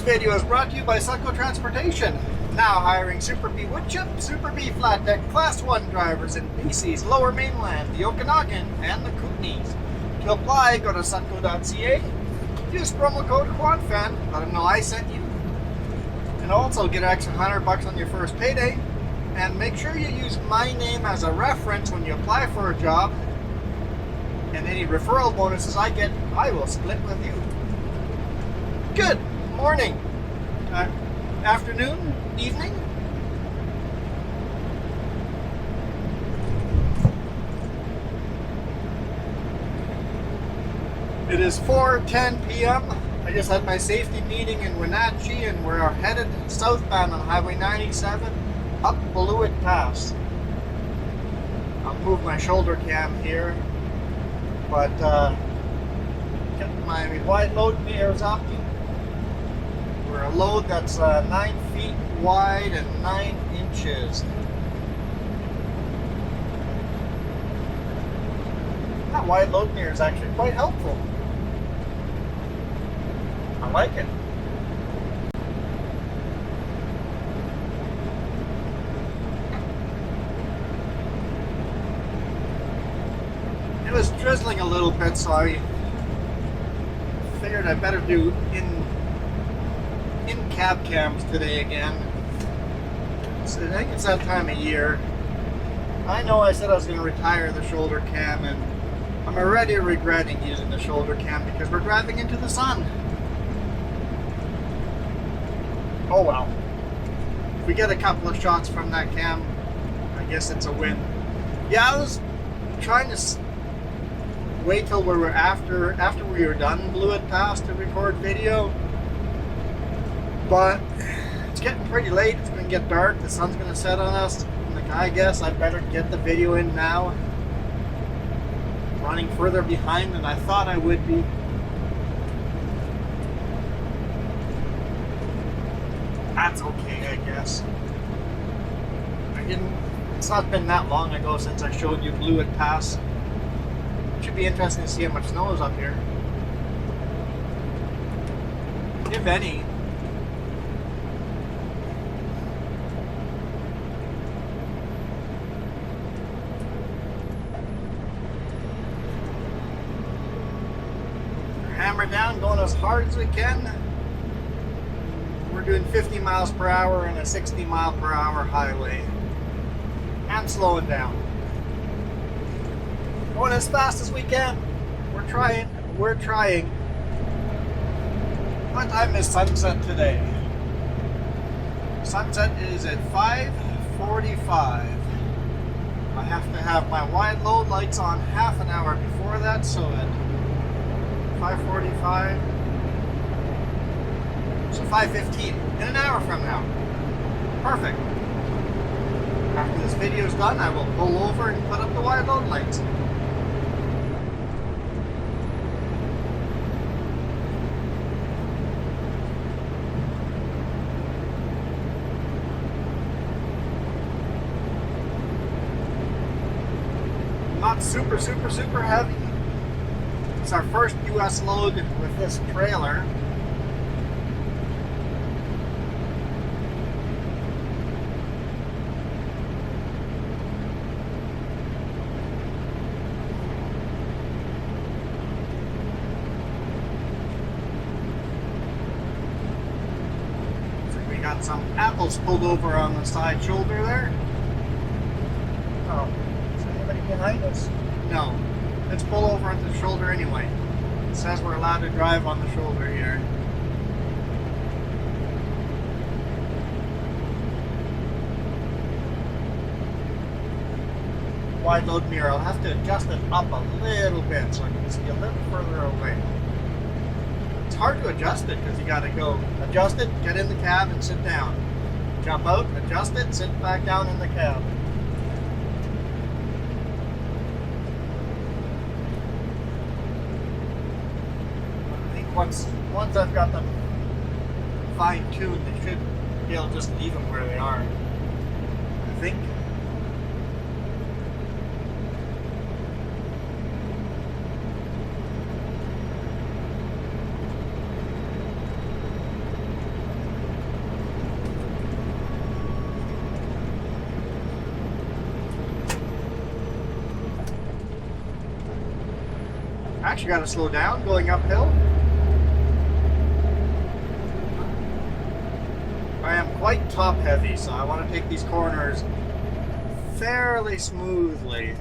video is brought to you by Succo Transportation. Now hiring Super B woodchip, Super B flat deck Class 1 drivers in BC's Lower Mainland, the Okanagan, and the Kootenays. To apply, go to succo.ca. Use promo code QuadFan. Let them know I sent you. And also get an extra $100 on your first payday. And make sure you use my name as a reference when you apply for a job. And any referral bonuses I get, I will split with you. Good morning, afternoon, evening. It is 4:10 p.m. I just had my safety meeting in Wenatchee and we're headed southbound on Highway 97 up Blewett Pass. I'll move my shoulder cam here, but get my wide load mirrors up. We're a load that's 9 feet wide and 9 inches. That wide load mirror is actually quite helpful. I like it. It was drizzling a little bit, so I figured I better do in-cab cams today again. So I think it's that time of year. I know I said I was going to retire the shoulder cam, and I'm already regretting using the shoulder cam because we're driving into the sun. Oh well. If we get a couple of shots from that cam, I guess it's a win. Yeah, I was trying to wait till we were after we were done Blewett Pass to record video, but it's getting pretty late. It's going to get dark. The sun's going to set on us. And I guess I better get the video in now. Running further behind than I thought I would be. That's okay, I guess. It's not been that long ago since I showed you Blewett Pass. It should be interesting to see how much snow is up here. If any. Hammer down, going as hard as we can. We're doing 50 miles per hour in a 60 mile per hour highway. And slowing down. Going as fast as we can. We're trying. What time is sunset today? Sunset is at 5:45. I have to have my wide load lights on half an hour before that, so at 5:45. So 5:15, in an hour from now. Perfect. After this video is done, I will pull over and put up the wide load lights. Not super heavy. It's our first US load with this trailer. Got some apples pulled over on the side shoulder there. Oh, is there anybody behind us? No. Let's pull over on the shoulder anyway. It says we're allowed to drive on the shoulder here. Wide load mirror. I'll have to adjust it up a little bit so I can see a little further away. It's hard to adjust it because you got to go adjust it, get in the cab, and sit down. Jump out, adjust it, sit back down in the cab. I think once I've got them fine-tuned, they should be able to just leave them where they are. I think. Actually got to slow down going uphill. I am quite top heavy, so I want to take these corners fairly smoothly.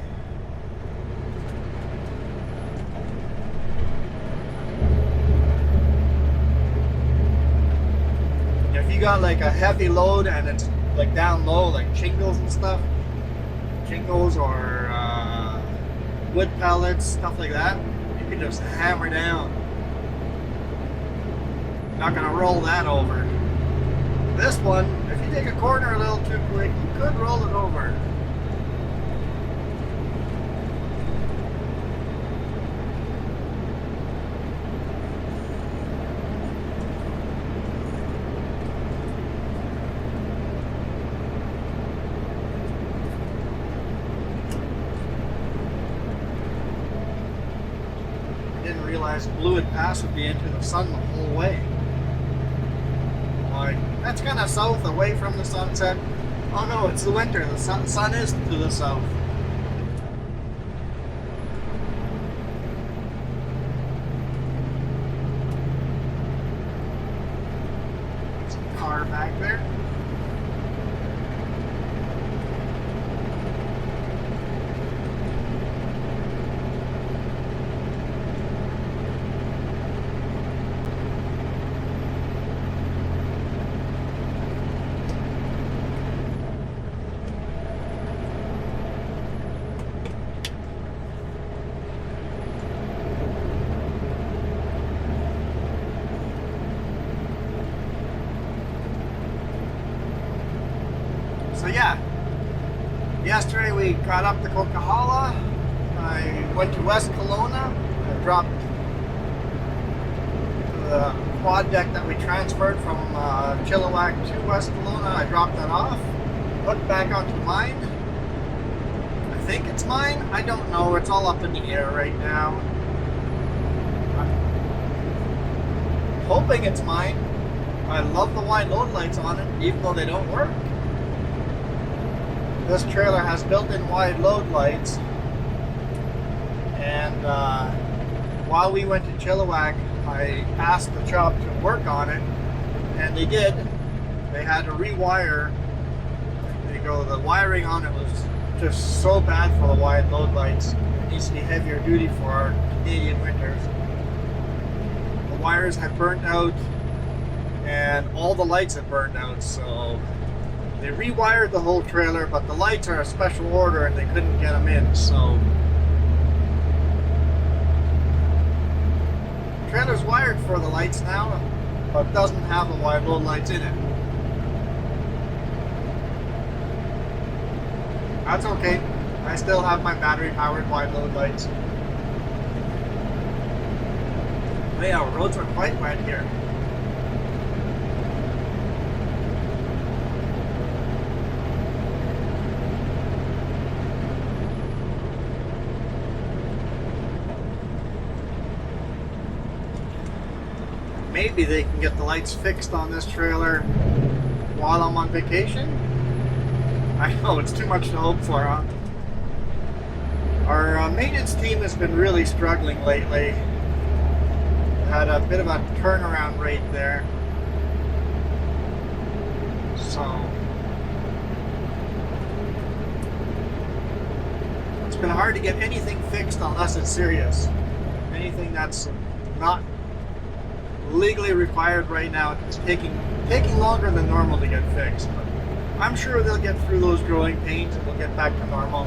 If you got like a heavy load and it's like down low, like shingles and stuff, shingles or wood pellets, stuff like that, you can just hammer down. Not gonna roll that over. This one, if you take a corner a little too quick, you could roll it over. I didn't realize Blewett Pass would be into the sun the whole way. That's kind of south, away from the sunset. Oh no, it's the winter. The sun is to the south. There's a car back there. So yeah, yesterday we got up to Coquihalla. I went to West Kelowna. I dropped the quad deck that we transferred from Chilliwack to West Kelowna. I dropped that off, hooked back onto mine. I think it's mine. I don't know. It's all up in the air right now. I'm hoping it's mine. I love the wide load lights on it, even though they don't work. This trailer has built-in wide load lights, and while we went to Chilliwack, I asked the shop to work on it, and they did. They had to rewire. The wiring on it was just so bad for the wide load lights. It needs to be heavier duty for our Canadian winters. The wires had burnt out, and all the lights had burned out, so they rewired the whole trailer, but the lights are a special order and they couldn't get them in, so the trailer's wired for the lights now, but doesn't have the wide load lights in it. That's okay. I still have my battery powered wide load lights. Oh yeah, roads are quite wet here. Maybe they can get the lights fixed on this trailer while I'm on vacation. I know, it's too much to hope for, huh? Our maintenance team has been really struggling lately. Had a bit of a turnaround rate there. So it's been hard to get anything fixed unless it's serious. Anything that's not legally required right now, it's taking longer than normal to get fixed. But I'm sure they'll get through those growing pains and we'll get back to normal.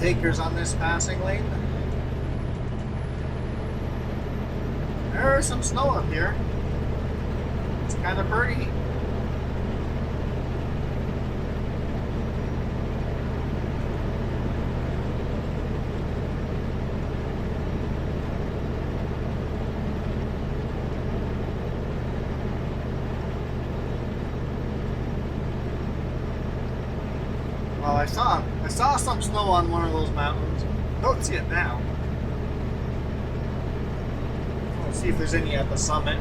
takers on this passing lane. There is some snow up here. It's kind of pretty. Well, I saw some snow on one of those mountains. Don't see it now. Let's see if there's any at the summit.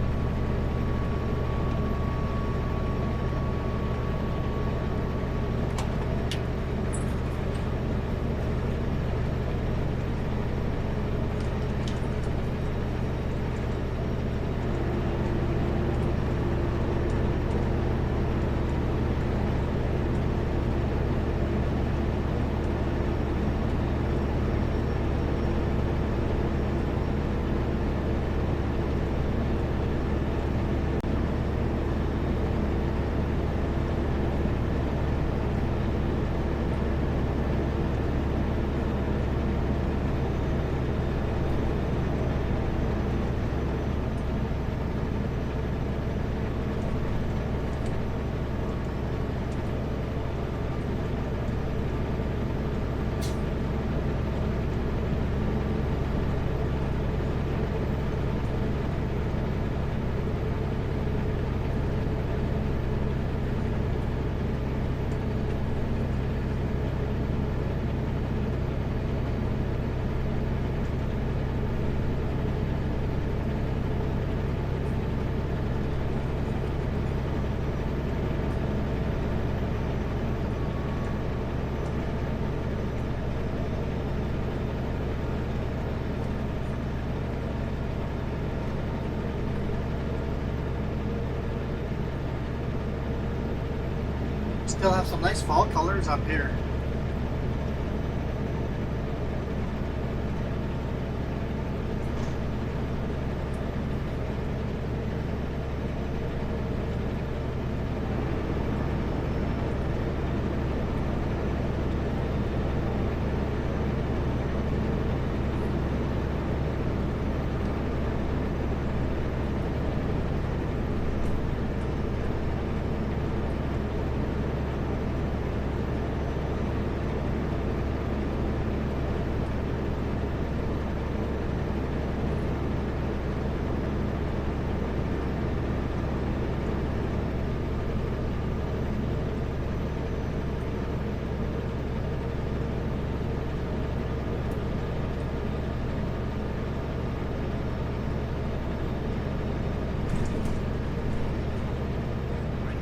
Still have some nice fall colors up here.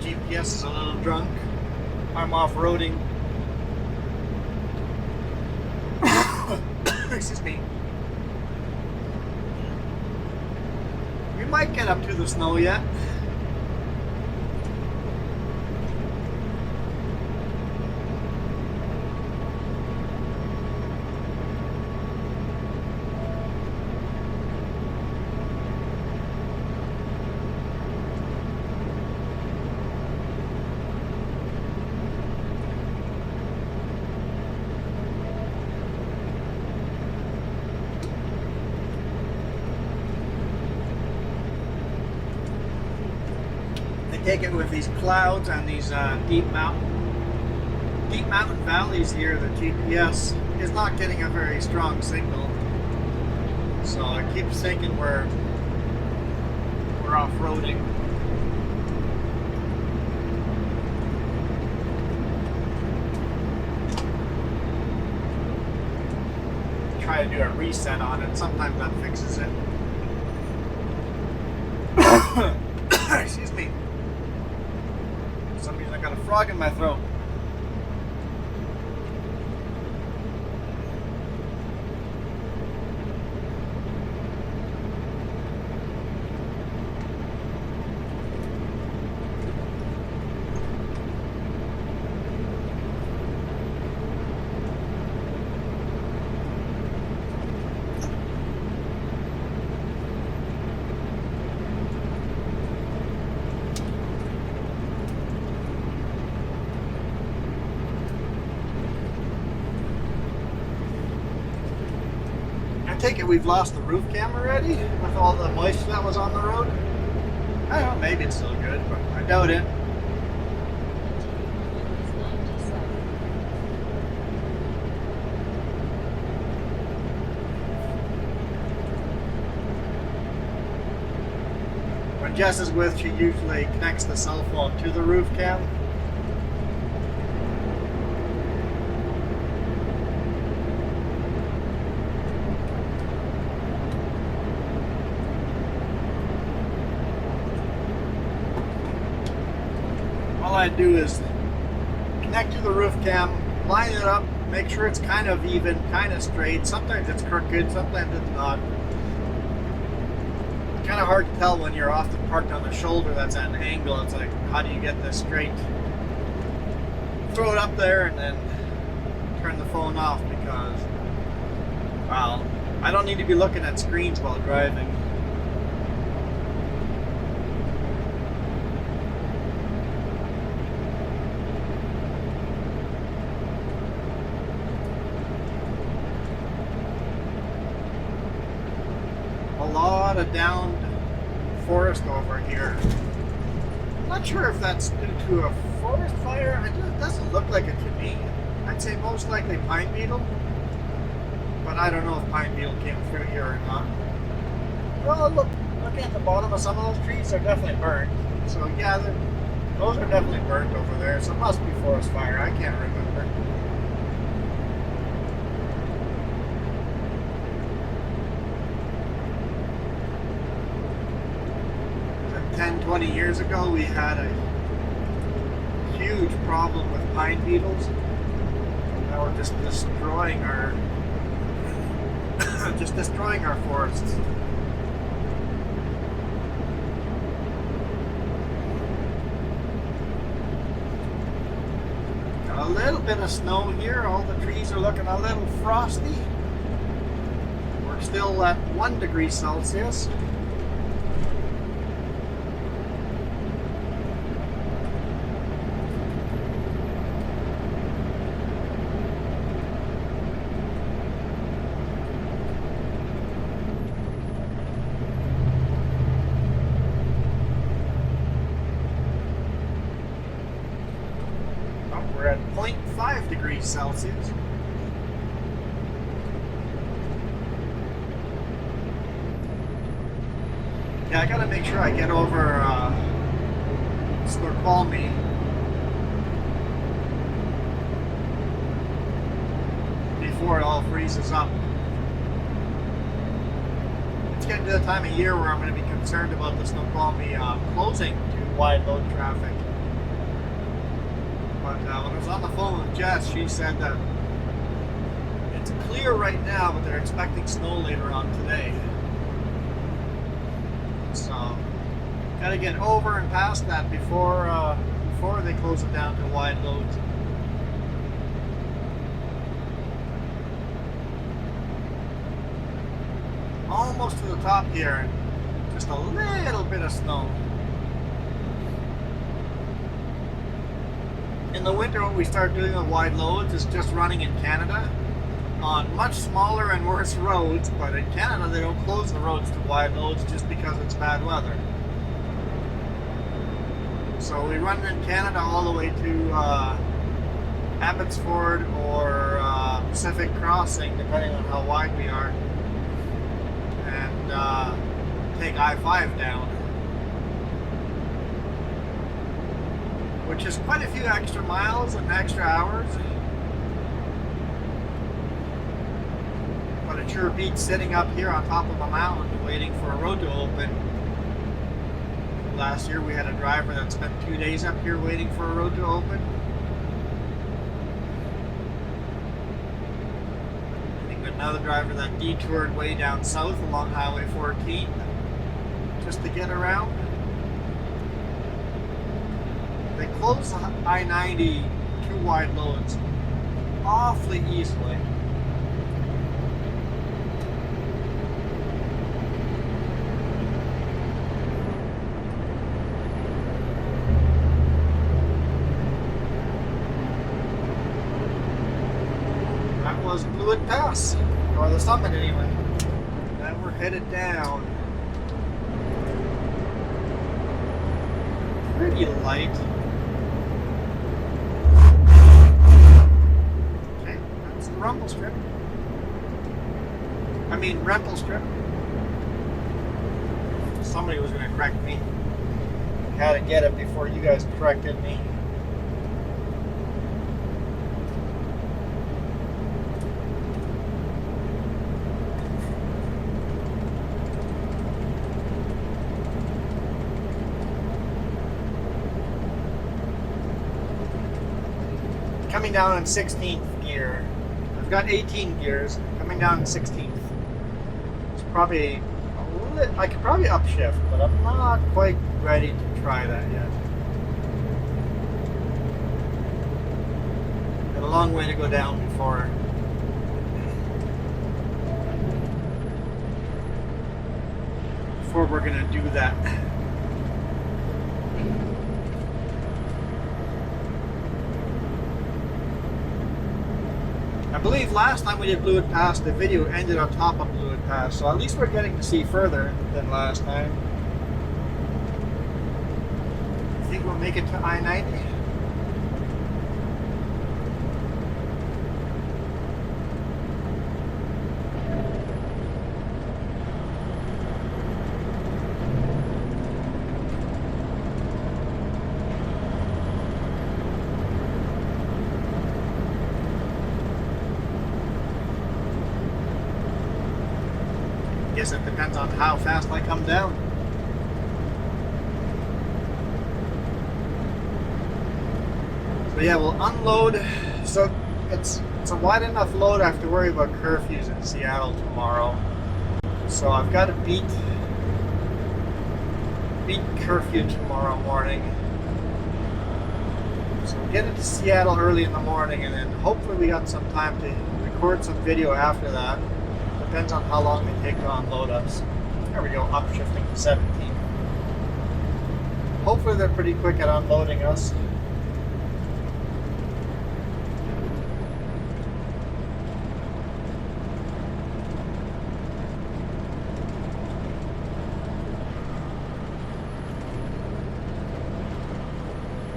GPS is a little drunk. I'm off-roading. Excuse me. We might get up to the snow yet. Take it with these clouds and these deep mountain valleys here. The GPS is not getting a very strong signal, so I keep thinking we're off-roading. Try to do a reset on it. Sometimes that fixes it. Excuse me. For some reason I got a frog in my throat. take it we've lost the roof cam already with all the moisture that was on the road. I don't know, maybe it's still good, but I doubt it. When Jess is with, she usually connects the cell phone to the roof cam. All I do is connect to the roof cam, line it up, make sure it's kind of even, kind of straight. Sometimes it's crooked, sometimes it's not. It's kind of hard to tell when you're often parked on the shoulder that's at an angle. It's like, how do you get this straight? Throw it up there and then turn the phone off because, well, I don't need to be looking at screens while driving. A lot of downed forest over here. I'm not sure if that's due to a forest fire. It doesn't look like it to me. I'd say most likely pine beetle, but I don't know if pine beetle came through here or not. Well, looking at the bottom of some of those trees, they're definitely burnt. So yeah, those are definitely burnt over there. So it must be forest fire. I can't remember. 10-20 years ago we had a huge problem with pine beetles that were just destroying our forests. Got a little bit of snow here. All the trees are looking a little frosty. We're still at 1 degree Celsius. We're at 0.5 degrees Celsius. Yeah, I gotta make sure I get over Snoqualmie. Before it all freezes up. It's getting to the time of year where I'm going to be concerned about the Snoqualmie closing to wide load traffic. But when I was on the phone with Jess, she said that it's clear right now, but they're expecting snow later on today. So, gotta get over and past that before they close it down to wide loads. Almost to the top here, and just a little bit of snow. In the winter, what we start doing with wide loads is just running in Canada on much smaller and worse roads, but in Canada they don't close the roads to wide loads just because it's bad weather. So we run in Canada all the way to Abbotsford or Pacific Crossing, depending on how wide we are, and take I-5 down. Which is quite a few extra miles and extra hours. But it sure beats sitting up here on top of a mountain waiting for a road to open. Last year we had a driver that spent 2 days up here waiting for a road to open. I think another driver that detoured way down south along Highway 14 just to get around. They close I-90 to wide loads awfully easily. That was Blewett Pass, or the summit anyway. headed down. Pretty light. Okay, that's the rumble strip. I mean, rental strip. Somebody was going to correct me. How to get it before you guys corrected me. Coming down in 16th gear. I've got 18 gears. Coming down in 16th. It's probably I could probably upshift, but I'm not quite ready to try that yet. Got a long way to go down before we're gonna do that. I believe last time we did Blewett Pass, the video ended on top of Blewett Pass, so at least we're getting to see further than last time. I think we'll make it to I-90. Guess it depends on how fast I come down. So yeah, we'll unload. So it's a wide enough load. I have to worry about curfews in Seattle tomorrow. So I've got to beat curfew tomorrow morning. So we'll get into Seattle early in the morning, and then hopefully we got some time to record some video after that. Depends on how long they take to unload us. There we go, upshifting to 17. Hopefully they're pretty quick at unloading us.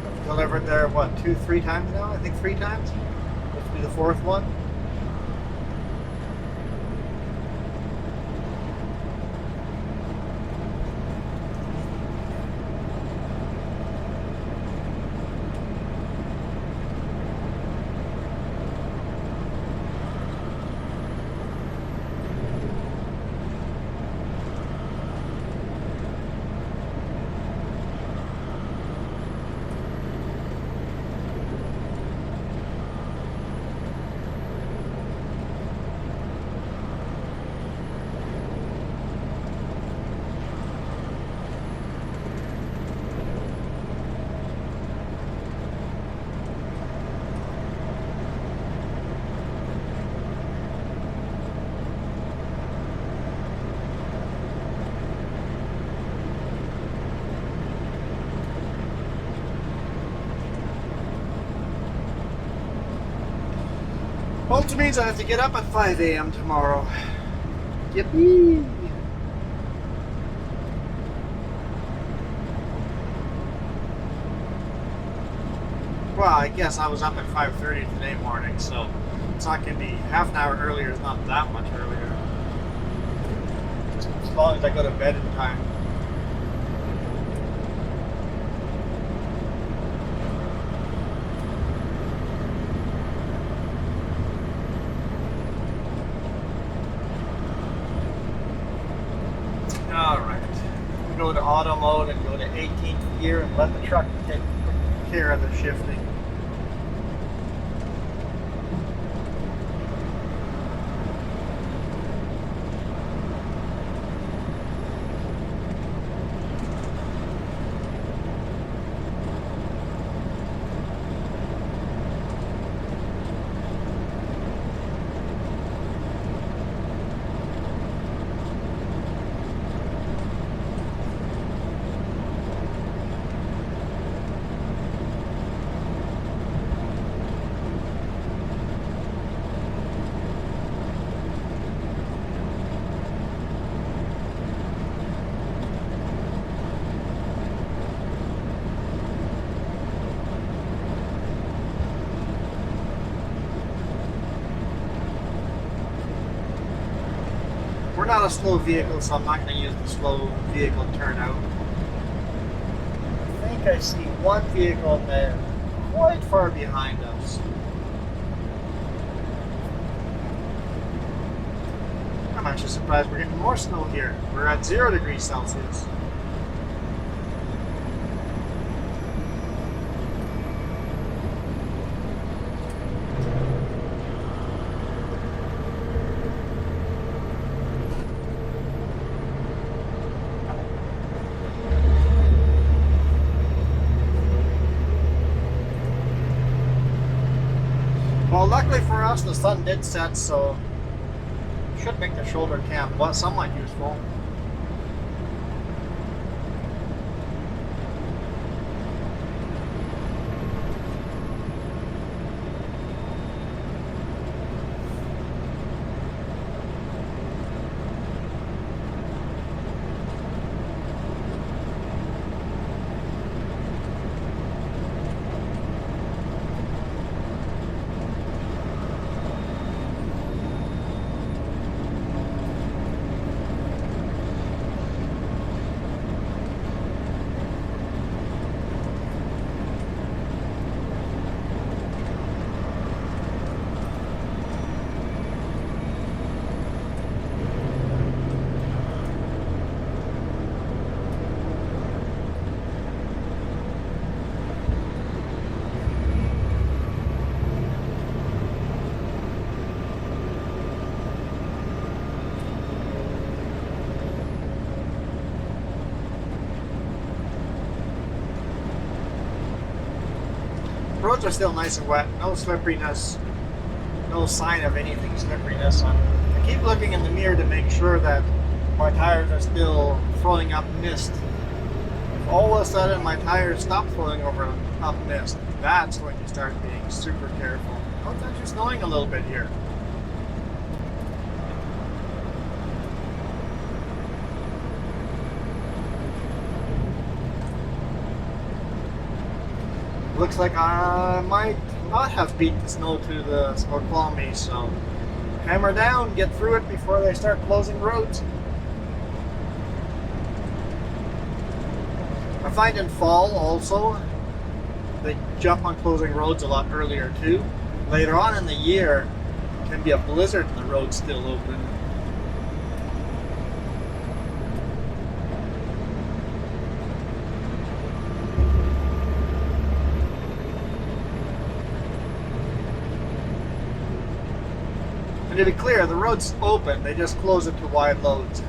I've delivered there, what, 2-3 times now? I think 3 times. This will be the 4th one. Also means I have to get up at 5 a.m. tomorrow. Yippee! Well, I guess I was up at 5:30 today morning, so it's not going to be half an hour earlier. It's not that much earlier. Just as long as I go to bed in time. Alright, we go to auto mode and go to 18th gear and let the truck take care of the shifting. We're not a slow vehicle, so I'm not going to use the slow vehicle turnout. I think I see one vehicle there, quite far behind us. I'm actually surprised we're getting more snow here. We're at 0 degrees Celsius. Well, luckily for us, the sun did set, so should make the shoulder camp somewhat useful. Roads are still nice and wet, no slipperiness, no sign of anything slipperiness. I keep looking in the mirror to make sure that my tires are still throwing up mist. If all of a sudden my tires stop throwing up mist, that's when you start being super careful. Oh, it's actually snowing a little bit here. Looks like I might not have beat the snow to the Snoqualmie, so hammer down, get through it before they start closing roads. I find in fall also, they jump on closing roads a lot earlier too. Later on in the year, it can be a blizzard and the road's still open. And to be clear, the road's open, they just close it to wide loads.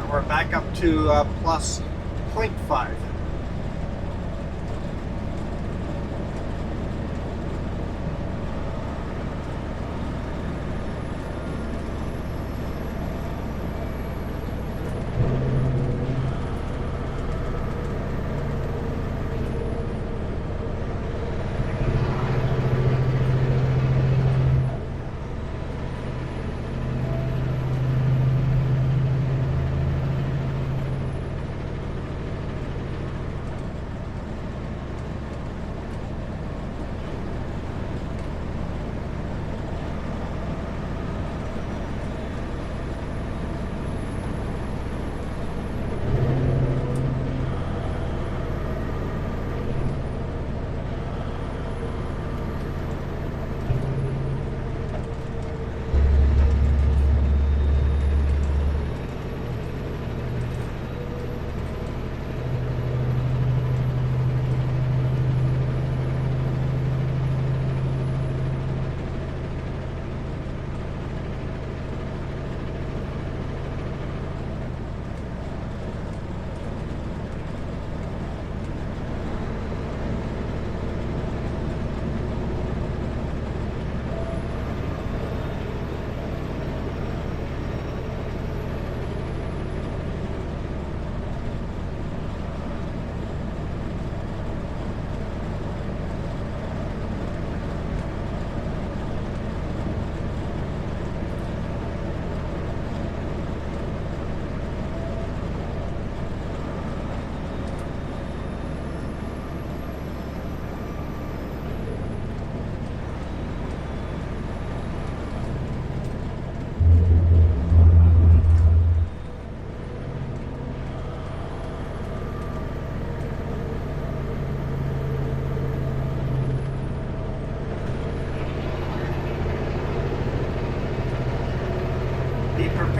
We're back up to plus 0.5.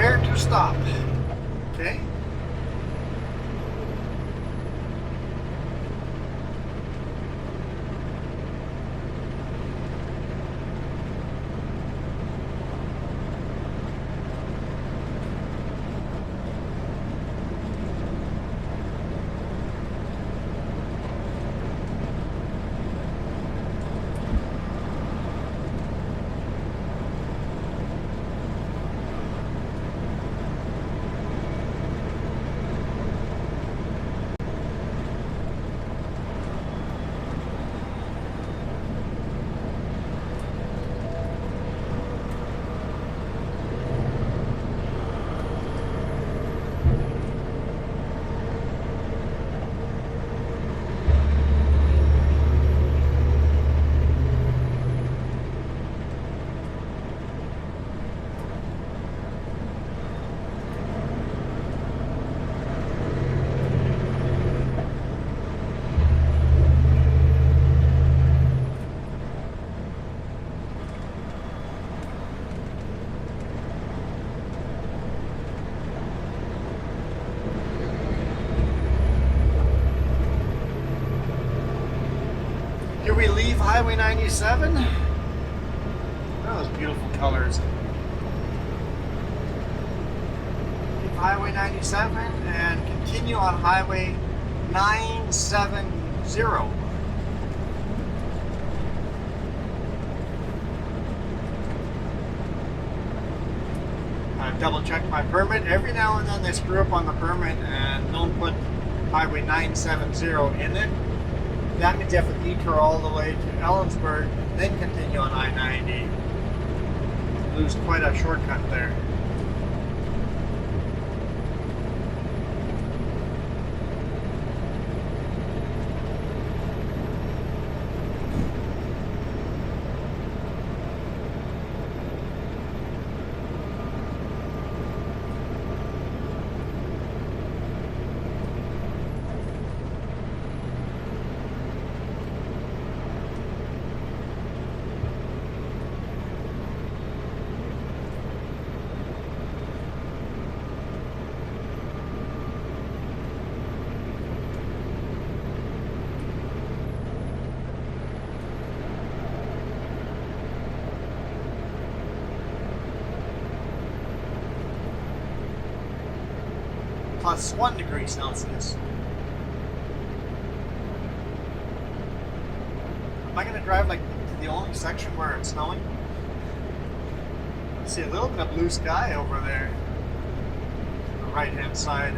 prepare to stop. Okay. Here we leave Highway 97. Look at those beautiful colors. Leave Highway 97 and continue on Highway 970. I've double checked my permit. Every now and then they screw up on the permit and don't put Highway 970 in it. That means you have to detour all the way to Ellensburg, then continue on I-90. Lose quite a shortcut there. Plus 1 degree Celsius. Am I going to drive like to the only section where it's snowing? I see a little bit of blue sky over there on the right hand side.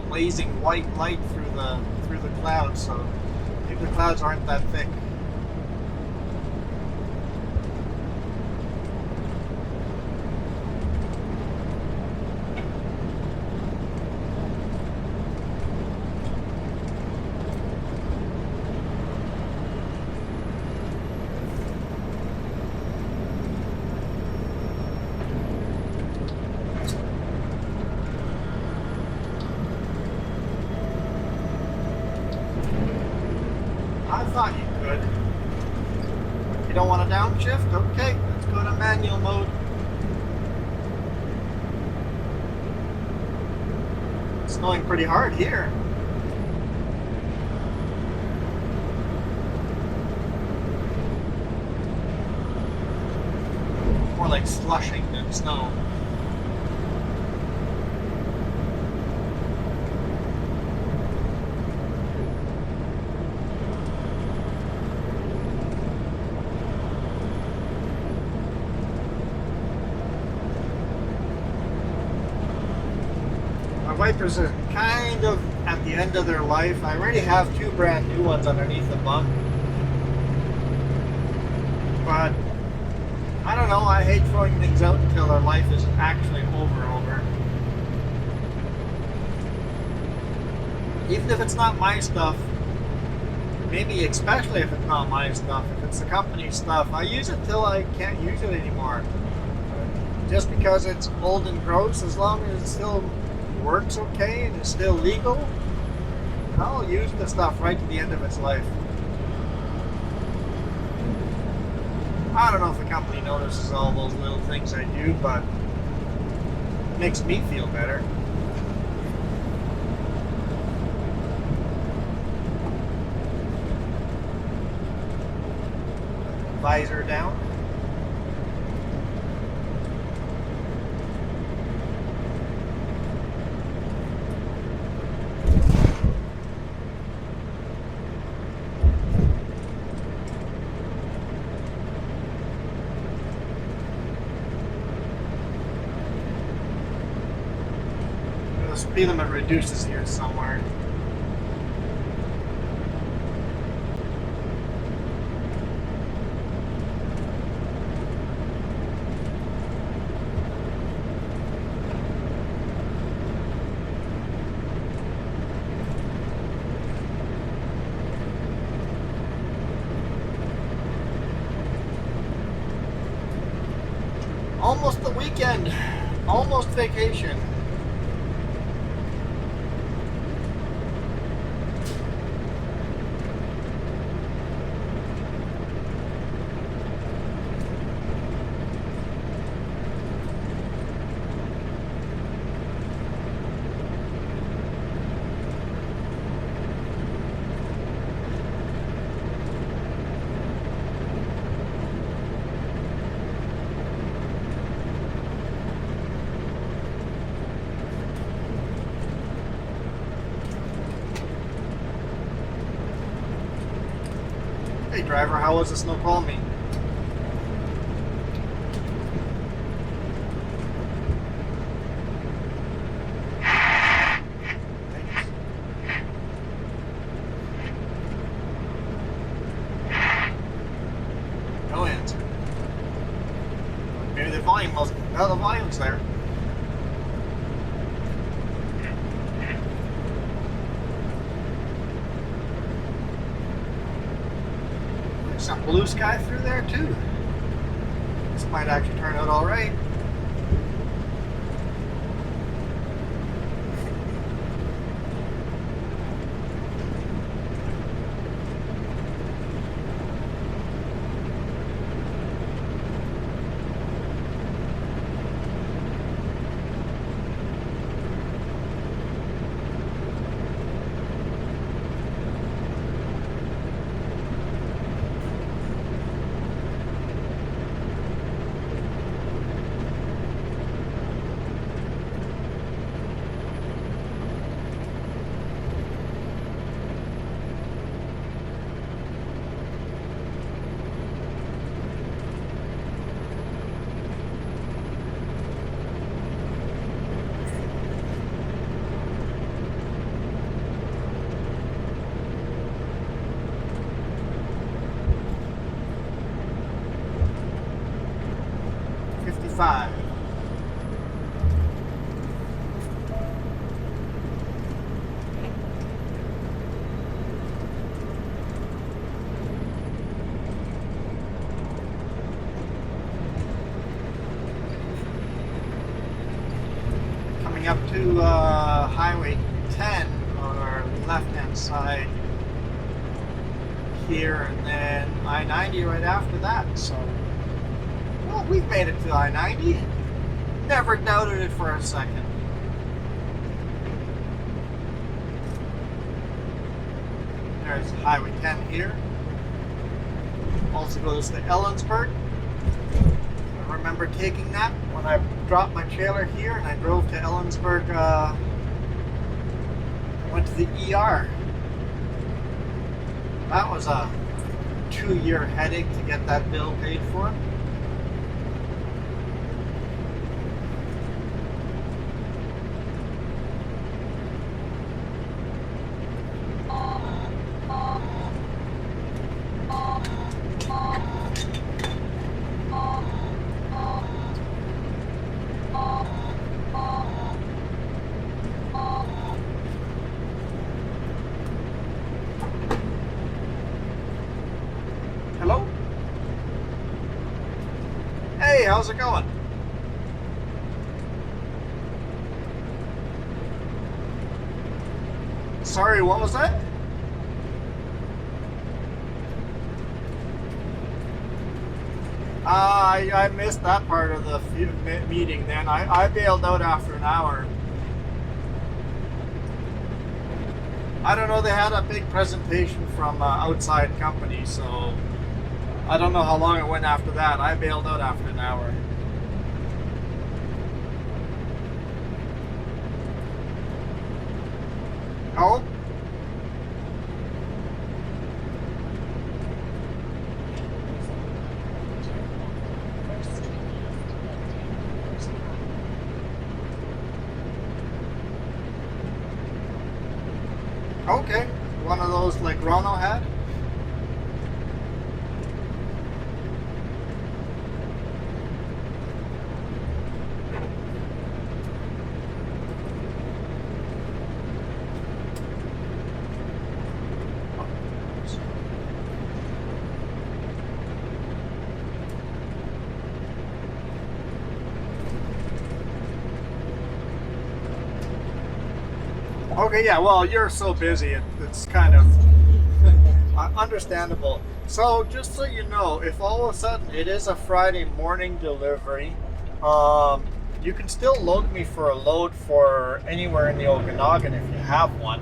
Blazing white light through the clouds, so maybe the clouds aren't that thick. I thought you could. You don't want to downshift? Okay, let's go to manual mode. It's snowing pretty hard here. More like slushing than snow. Wipers are kind of at the end of their life. I already have 2 brand new ones underneath the bunk. But I don't know, I hate throwing things out until their life is actually over. even if it's not my stuff, maybe especially if it's not my stuff, if it's the company's stuff, I use it till I can't use it anymore. Just because it's old and gross, as long as it still works okay and it's still legal, I'll use the stuff right to the end of its life. I don't know if the company notices all those little things I do, but it makes me feel better. Visor down. The speed limit reduces here somewhere. Almost the weekend, almost vacation. Hey driver, how was the Snoqualmie? No answer. Maybe the volume wasn't. No, the volume's there. Some blue sky through there too. This might actually turn out all right. Coming up to Highway 10 on our left-hand side here, and then I-90 right after that. So, well, we've made it to I-90. Never doubted it for a second. There's Highway 10 here. Also goes to Ellensburg. I remember taking that when I dropped my trailer here and I drove to Ellensburg. Went to the ER. That was a 2-year headache to get that bill paid for. how's it going? Sorry, what was that? I missed that part of the meeting then. I bailed out after an hour. I don't know, they had a big presentation from outside company, so I don't know how long it went after that. I bailed out after an hour. Oh? Okay, one of those like Rono had. Okay, yeah, well, you're so busy, it's kind of understandable. So, just so you know, if all of a sudden it is a Friday morning delivery, you can still load me for a load for anywhere in the Okanagan if you have one,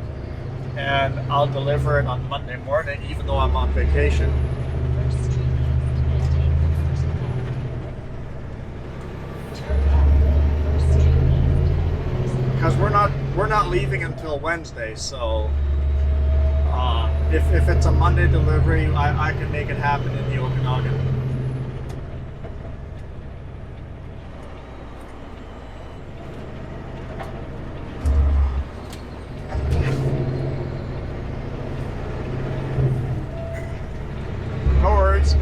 and I'll deliver it on Monday morning, even though I'm on vacation. Because we're not leaving until Wednesday, so if it's a Monday delivery, I can make it happen in the Okanagan. No worries.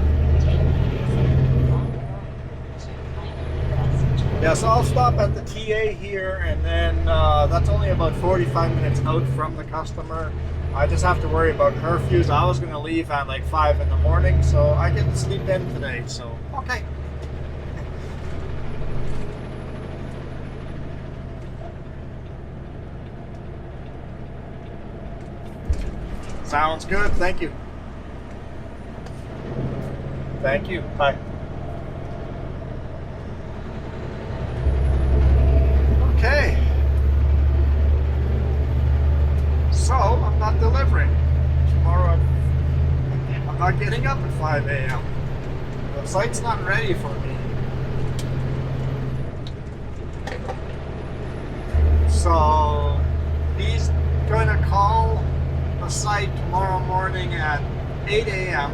Yeah, so I'll stop at the TA here, and then that's only about 45 minutes out from the customer. I just have to worry about curfews. I was going to leave at like 5 in the morning, so I get to sleep in today, so okay. Sounds good, thank you. Thank you, bye. Okay, so I'm not delivering tomorrow. I'm not getting up at 5 a.m. The site's not ready for me. So he's going to call the site tomorrow morning at 8 a.m.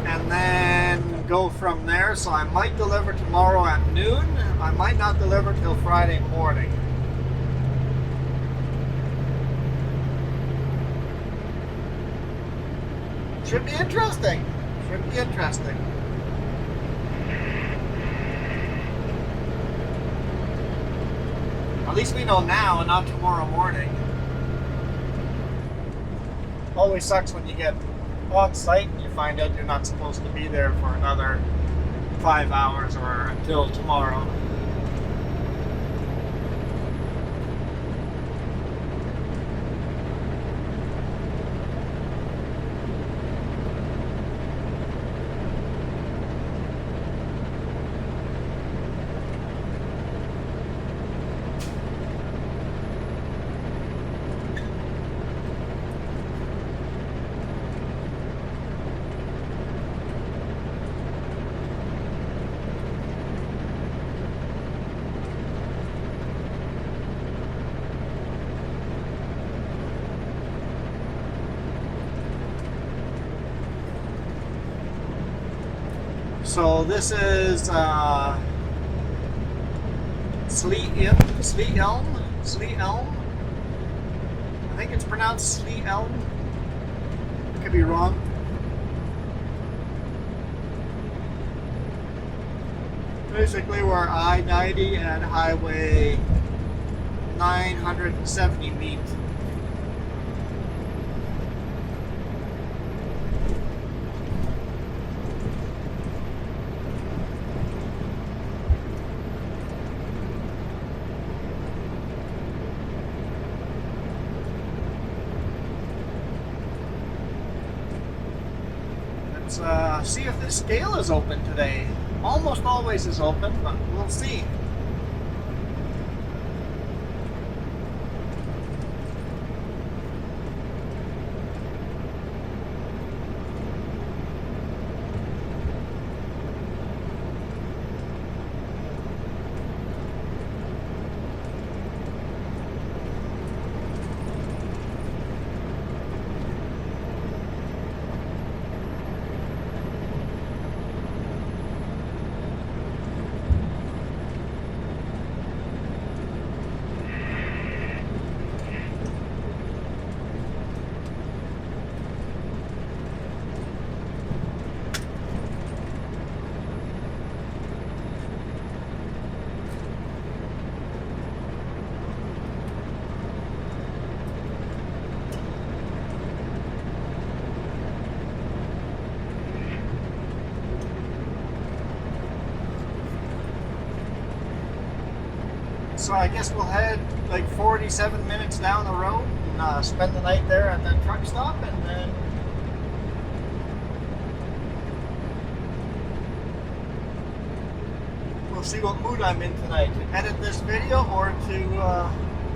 and then go from there. So I might deliver tomorrow at noon. I might not deliver till Friday morning. Should be interesting. Should be interesting. At least we know now and not tomorrow morning. Always sucks when you get on site and you find out you're not supposed to be there for another 5 hours or until tomorrow. So this is Sleet Elm. I think it's pronounced Sleet Elm. Could be wrong. Basically, we're I-90 and Highway 970 meet. Let's see if this scale is open today. Almost always is open, but we'll see. So I guess we'll head like 47 minutes down the road and spend the night there at that truck stop, and then we'll see what mood I'm in tonight, to edit this video or to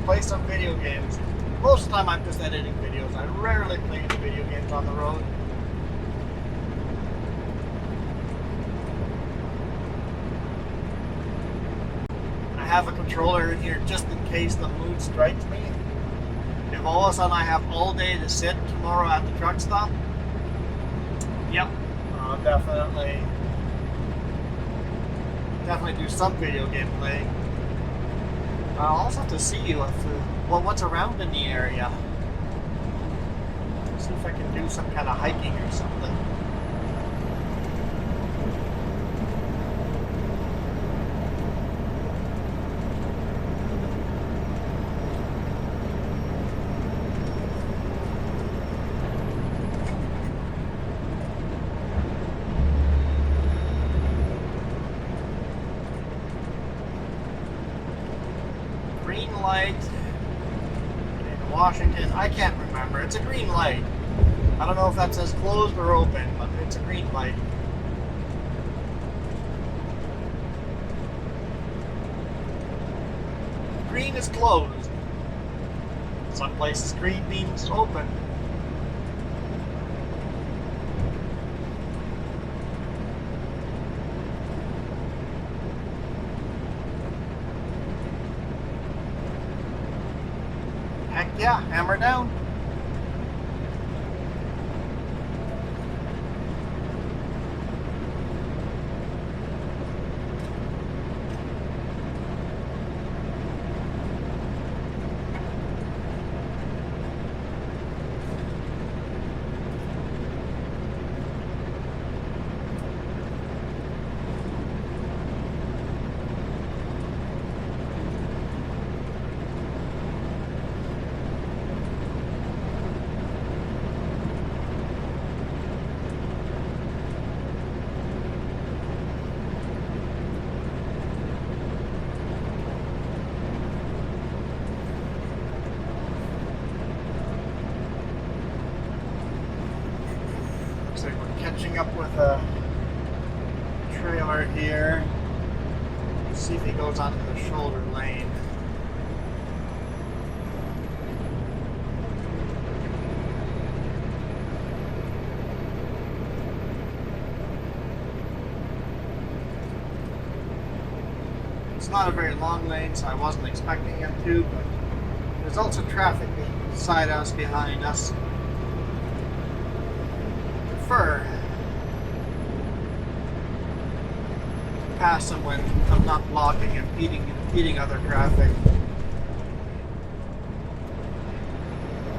play some video games. Most of the time I'm just editing videos. I rarely play any video games on the road. I have a controller in here just in case the mood strikes me. If all of a sudden I have all day to sit tomorrow at the truck stop, yep, definitely do some video game playing. I'll also have to see what's around in the area. See if I can do some kind of hiking or something. Green light in Washington. I can't remember. It's a green light. I don't know if that says closed or open, but it's a green light. Green is closed. Some places green means open. Heck yeah, hammer down. Looks like we're catching up with a trailer here. Let's see if he goes onto the shoulder lane. It's not a very long lane, so I wasn't expecting him to, but there's also traffic beside us, behind us. Prefer to pass them when I'm not blocking and impeding other traffic.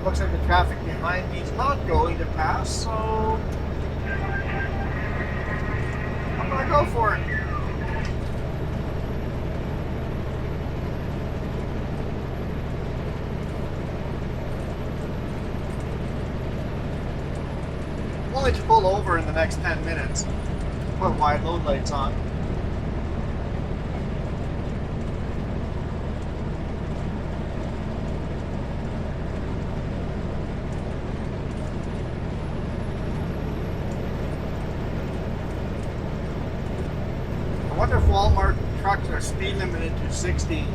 Looks like the traffic behind me is not going to pass, so I'm gonna go for it. Only to pull over in the next 10 minutes. Put wide load lights on. Walmart trucks are speed limited to 60.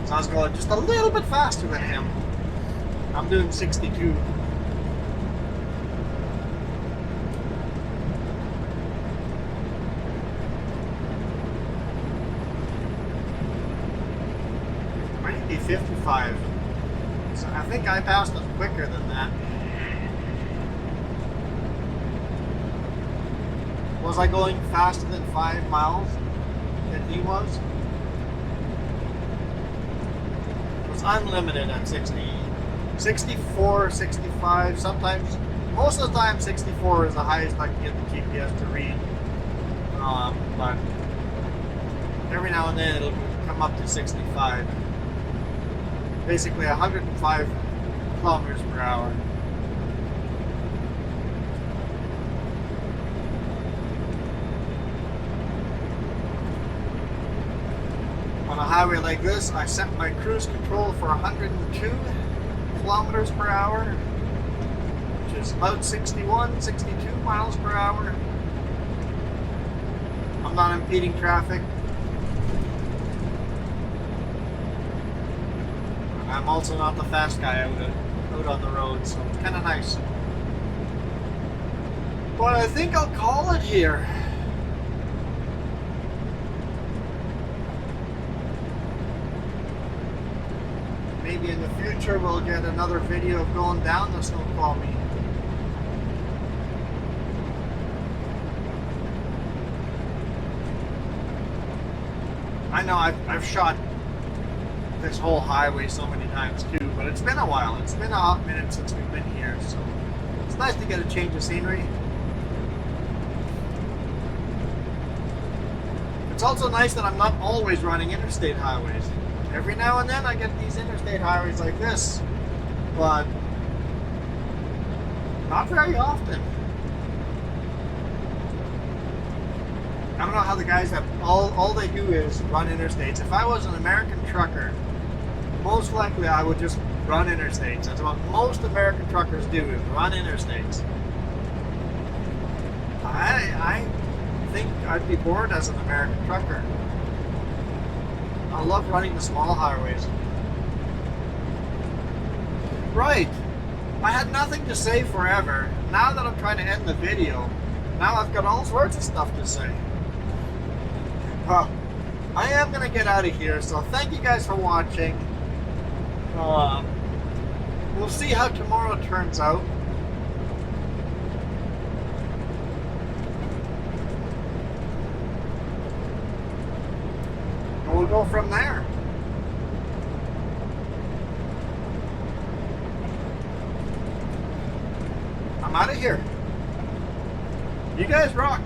So I was going just a little bit faster than him. I'm doing 62. Might be 55. So I think I passed him quicker than that. Was I going faster than 5 miles than he was? It was unlimited at 60. 64, 65, sometimes, most of the time 64 is the highest I can get the GPS to read. But every now and then it'll come up to 65. Basically 105 kilometers per hour. On a highway like this, I set my cruise control for 102 kilometers per hour, which is about 61, 62 miles per hour. I'm not impeding traffic. I'm also not the fast guy out on the road, so it's kind of nice. But I think I'll call it here. Maybe in the future we'll get another video of going down the Snoqualmie. I know I've shot this whole highway so many times too, but it's been a while. It's been a hot minute since we've been here, so it's nice to get a change of scenery. It's also nice that I'm not always running interstate highways. Every now and then I get these interstate highways like this, but not very often. I don't know how the guys that all they do is run interstates. If I was an American trucker, most likely I would just run interstates. That's what most American truckers do, is run interstates. I think I'd be bored as an American trucker. I love running the small highways. Right. I had nothing to say forever. Now that I'm trying to end the video, now I've got all sorts of stuff to say. Well, I am going to get out of here, so thank you guys for watching. We'll see how tomorrow turns out. And we'll go from there. I'm out of here. You guys rock.